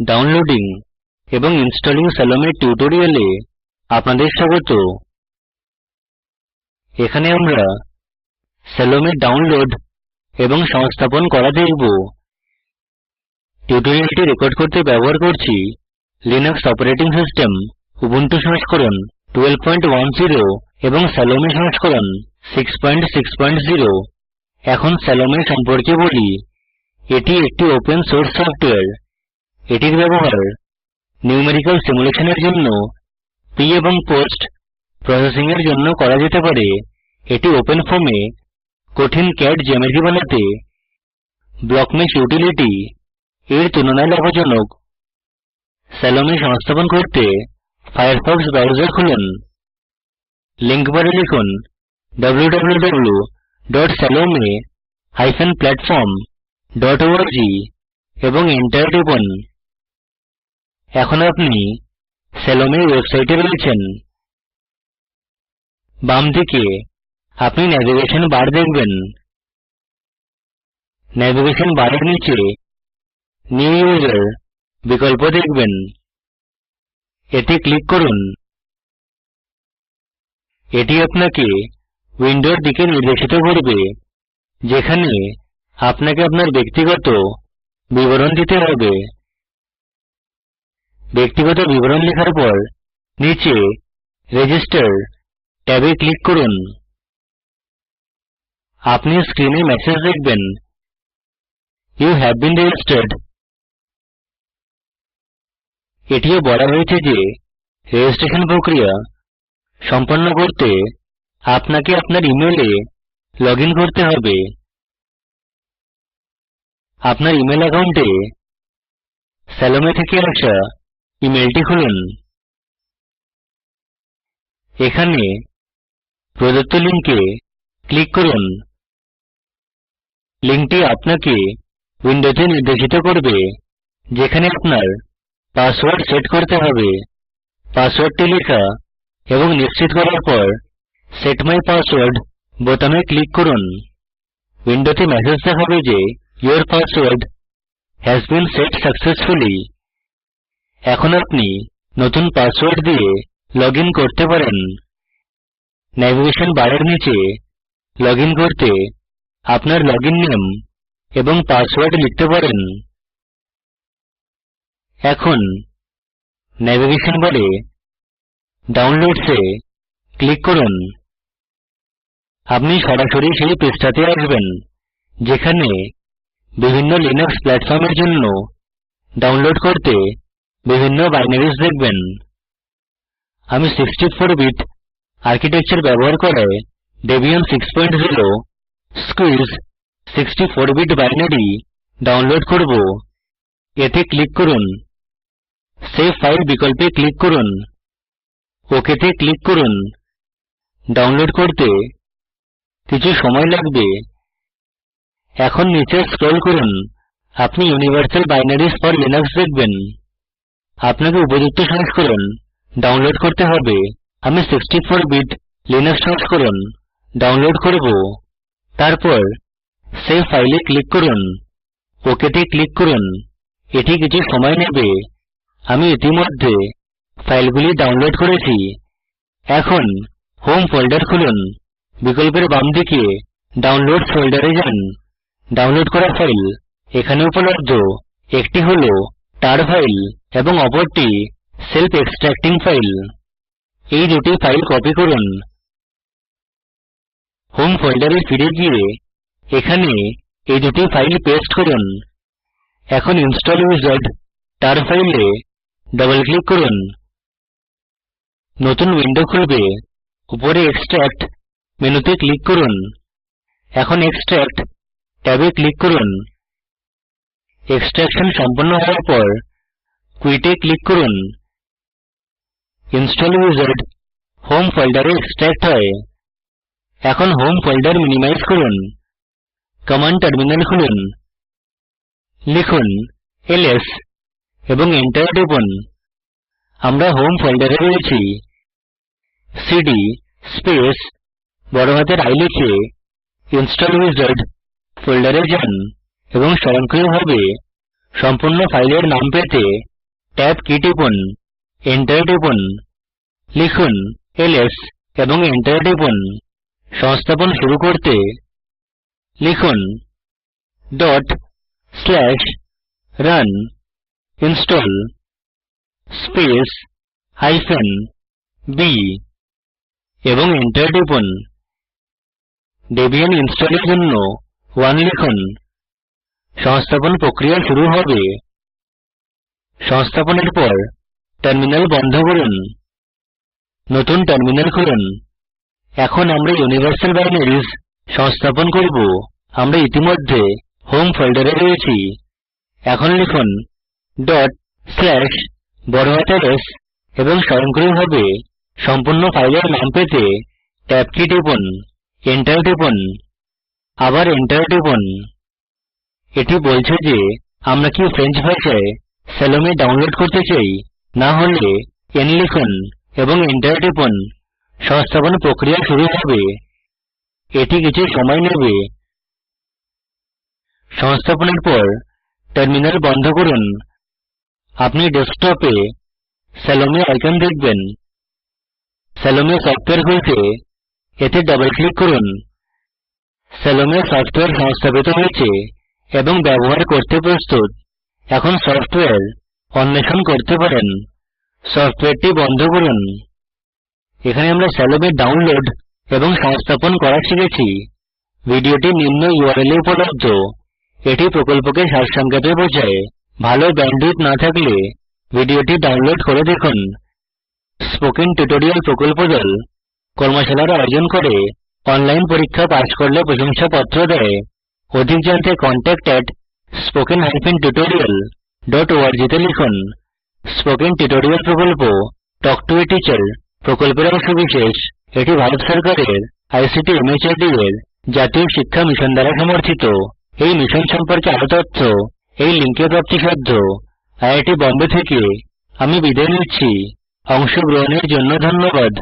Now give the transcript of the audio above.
Downloading এবং installing Salome টিউটোরিয়ালে আপনাদের স্বাগত। এখানে আমরা Salome ডাউনলোড এবং সংস্থাপন করা দেখব। টিউটোরিয়ালটি রেকর্ড করতে ব্যবহার করছি লিনাক্স অপারেটিং সিস্টেম উবুন্টু সংস্করণ 1210 এবং Salome সংস্করণ 660। এখন Salome সম্পর্কে বলি। এটি একটি ওপেন সোর্স সফটওয়্যার। এটির ব্যবহার নিউমেরিক্যাল সিমুলেশনের জন্য প্রি এবং পোস্ট প্রসেসিং এর জন্য করা যেতে পারে। এটি ওপেন ফর্মে কঠিন ক্যাড জ্যামিতি বানাতে ব্লকমেশ ইউটিলিটি এর তুলনায় লাভজনক। Salome সংস্থাপন করতে ফায়ারফক্স ব্রাউজার খুলুন। লিংক বারে লিখুন www.salome-platform.org এবং এন্টার টিপুন। এখন আপনি Salome ওয়েবসাইটে রয়েছেন। বাম দিকে আপনি ন্যাভিগেশন বার দেখবেন। ন্যাভিগেশন বারের নিচে নিউ ইউজার বিকল্প দেখবেন। এতে ক্লিক করুন। এটি আপনাকে উইন্ডোর দিকে নির্দেশিত করবে, যেখানে আপনাকে আপনার ব্যক্তিগত বিবরণ দিতে হবে। ব্যক্তিগত বিবরণ লেখার পর নিচে রেজিস্টার ট্যাবে ক্লিক করুন। আপনি স্ক্রিনে মেসেজ দেখবেন, ইউ হ্যাভ বিন রেজিস্টার্ড। এটিও বলা হয়েছে যে রেজিস্ট্রেশন প্রক্রিয়া সম্পন্ন করতে আপনাকে আপনার ইমেইলে লগইন করতে হবে। আপনার ইমেল অ্যাকাউন্টে Salome থেকে আসা ইমেলটি খুলুন। এখানে প্রদত্ত লিঙ্কে ক্লিক করুন। লিঙ্কটি আপনাকে উইন্ডোতে নির্দেশিত করবে, যেখানে আপনার পাসওয়ার্ড সেট করতে হবে। পাসওয়ার্ডটি লেখা এবং নিশ্চিত করার পর সেট মাই পাসওয়ার্ড বোতামে ক্লিক করুন। উইন্ডোতে মেসেজ দেখাবে যে your password has been set successfully. এখন আপনি নতুন পাসওয়ার্ড দিয়ে লগইন করতে পারেন। ন্যাভিগেশন বারের নিচে লগইন করতে আপনার লগইন নেম এবং পাসওয়ার্ড লিখতে পারেন। এখন ন্যাভিগেশন বারে ডাউনলোডসে ক্লিক করুন। আপনি সরাসরি সেই পৃষ্ঠাতে আসবেন, যেখানে বিভিন্ন লিনাক্স প্ল্যাটফর্মের জন্য ডাউনলোড করতে বিভিন্ন বাইনারিজ দেখবেন। আমি 64 বিট আর্কিটেকচার ব্যবহার করায় Debian 6.0 squeeze 64 bit binary download করব। এতে ক্লিক করুন। সেভ ফাইল বিকল্পে ক্লিক করুন। ওকে তে ক্লিক করুন। ডাউনলোড করতে কিছু সময় লাগবে। এখন নিচে স্ক্রল করুন। আপনি ইউনিভার্সাল বাইনারিজ ফর লিনাক্স দেখবেন। আপনাকে উপযুক্ত সংস্করণ ডাউনলোড করতে হবে। আমি 64 বিট লিনাক্স সংস্করণ ডাউনলোড করব। তারপর সেভ ফাইলে ক্লিক করুন। ওকে তে ক্লিক করুন। এটি কিছু সময় নেবে। আমি ইতিমধ্যে ফাইলগুলি ডাউনলোড করেছি। এখন হোম ফোল্ডার খুলুন। বিকল্পের বাম দিকে ডাউনলোডস ফোল্ডারে যান। ডাউনলোড করা ফাইল এখানে উপলব্ধ। একটি হল tar ফাইল এবং অপরটি সেলফ এক্সট্রাক্টিং ফাইল। এই দুটি ফাইল কপি করুন। হোম ফোল্ডারে ফিরে গিয়ে এখানে এই দুটি ফাইল পেস্ট করুন। এখন ইনস্টল উইজার্ড tar ফাইলে ডাবল ক্লিক করুন। নতুন উইন্ডো খুলবে। উপরে এক্সট্রাক্ট মেনুতে ক্লিক করুন। এখন এক্সট্রাক্ট ট্যাবে ক্লিক করুন। এক্সট্রাকশন সম্পন্ন হওয়ার পর কুইটে ক্লিক করুন। ইনস্টল উইজার্ড হোম ফোল্ডারে এক্সট্রাক্ট হয়। এখন হোম ফোল্ডার মিনিমাইজ করুন। কমান্ড টার্মিনাল খুলুন। লিখুন ls এবং এন্টার টিপুন। আমরা হোম ফোল্ডারে রয়েছি। cd স্পেস বড় হাতের I লিখে ইনস্টল উইজার্ড ফোল্ডারে যান এবং স্বয়ংক্রিয়ভাবে সম্পূর্ণ ফাইলের নাম পেতে ট্যাব কি টিপুন, এন্টার টিপুন, লিখুন ls এবং এন্টার টিপুন। সংস্থাপন শুরু করতে লিখুন run install space -b এবং এন্টার টিপুন। ডেবিয়ান ইনস্টলের জন্য 1 লিখুন। সংস্থাপন প্রক্রিয়া শুরু হবে। সংস্থাপনের পর টার্মিনাল বন্ধ করুন, নতুন টার্মিনাল খুলুন। এখন আমরা ইউনিভার্সাল বাইনারিজ সংস্থাপন করব। আমরা ইতিমধ্যে হোম ফোল্ডারে রয়েছি। এখন লিখুন /s এবং স্বয়ংক্রিয়ভাবে সম্পূর্ণ ফাইলের নাম পেতে ট্যাব কি টিপুন, এন্টার টিপুন, আবার এন্টার টিপুন। এটি বলছে যে আমরা কি ফ্রেঞ্চ ভাষায় Salome ডাউনলোড করতে চাই, না হলে n লিখুন এবং এন্টার টিপুন। সংস্থাপন প্রক্রিয়া শুরু হবে। এটি কিছু সময় নেবে। সংস্থাপনের পর টার্মিনাল বন্ধ করুন। আপনি ডেস্কটপে Salome আইকন দেখবেন। Salome সফটওয়্যার খুলতে এতে ডাবল ক্লিক করুন। Salome সফটওয়্যার সংস্থাপিত হয়েছে এবং ব্যবহার করতে প্রস্তুত। এখন সফটওয়্যার অন্বেষণ করতে পারেন। সফটওয়্যারটি বন্ধ করুন। এখানে আমরা Salome ডাউনলোড এবং সংস্থাপন করা শিখেছি। ভিডিওটি নিম্ন URL এ উপলব্ধ। এটি প্রকল্পকে সারসংক্ষেপে বোঝায়। ভালো ব্যান্ডউইডথ না থাকলে ভিডিওটি ডাউনলোড করে দেখুন। স্পোকেন টিউটোরিয়াল প্রকল্প দল কর্মশালার আয়োজন করে। অনলাইন পরীক্ষা পাস করলে প্রশংসাপত্র দেয়। অধিক জানতে contact@spoken-tutorial.org তে লিখুন। স্পোকেন টিউটোরিয়াল প্রকল্প টক টু এ টিচার প্রকল্পের অংশবিশেষ। এটি ভারত সরকারের ICT MHRD এর জাতীয় শিক্ষা মিশন দ্বারা সমর্থিত। এই মিশন সম্পর্কে আরো তথ্য এই লিঙ্কে প্রাপ্তিসাধ্য। IIT বোম্বে থেকে আমি বিদায় নিচ্ছি। অংশগ্রহণের জন্য ধন্যবাদ।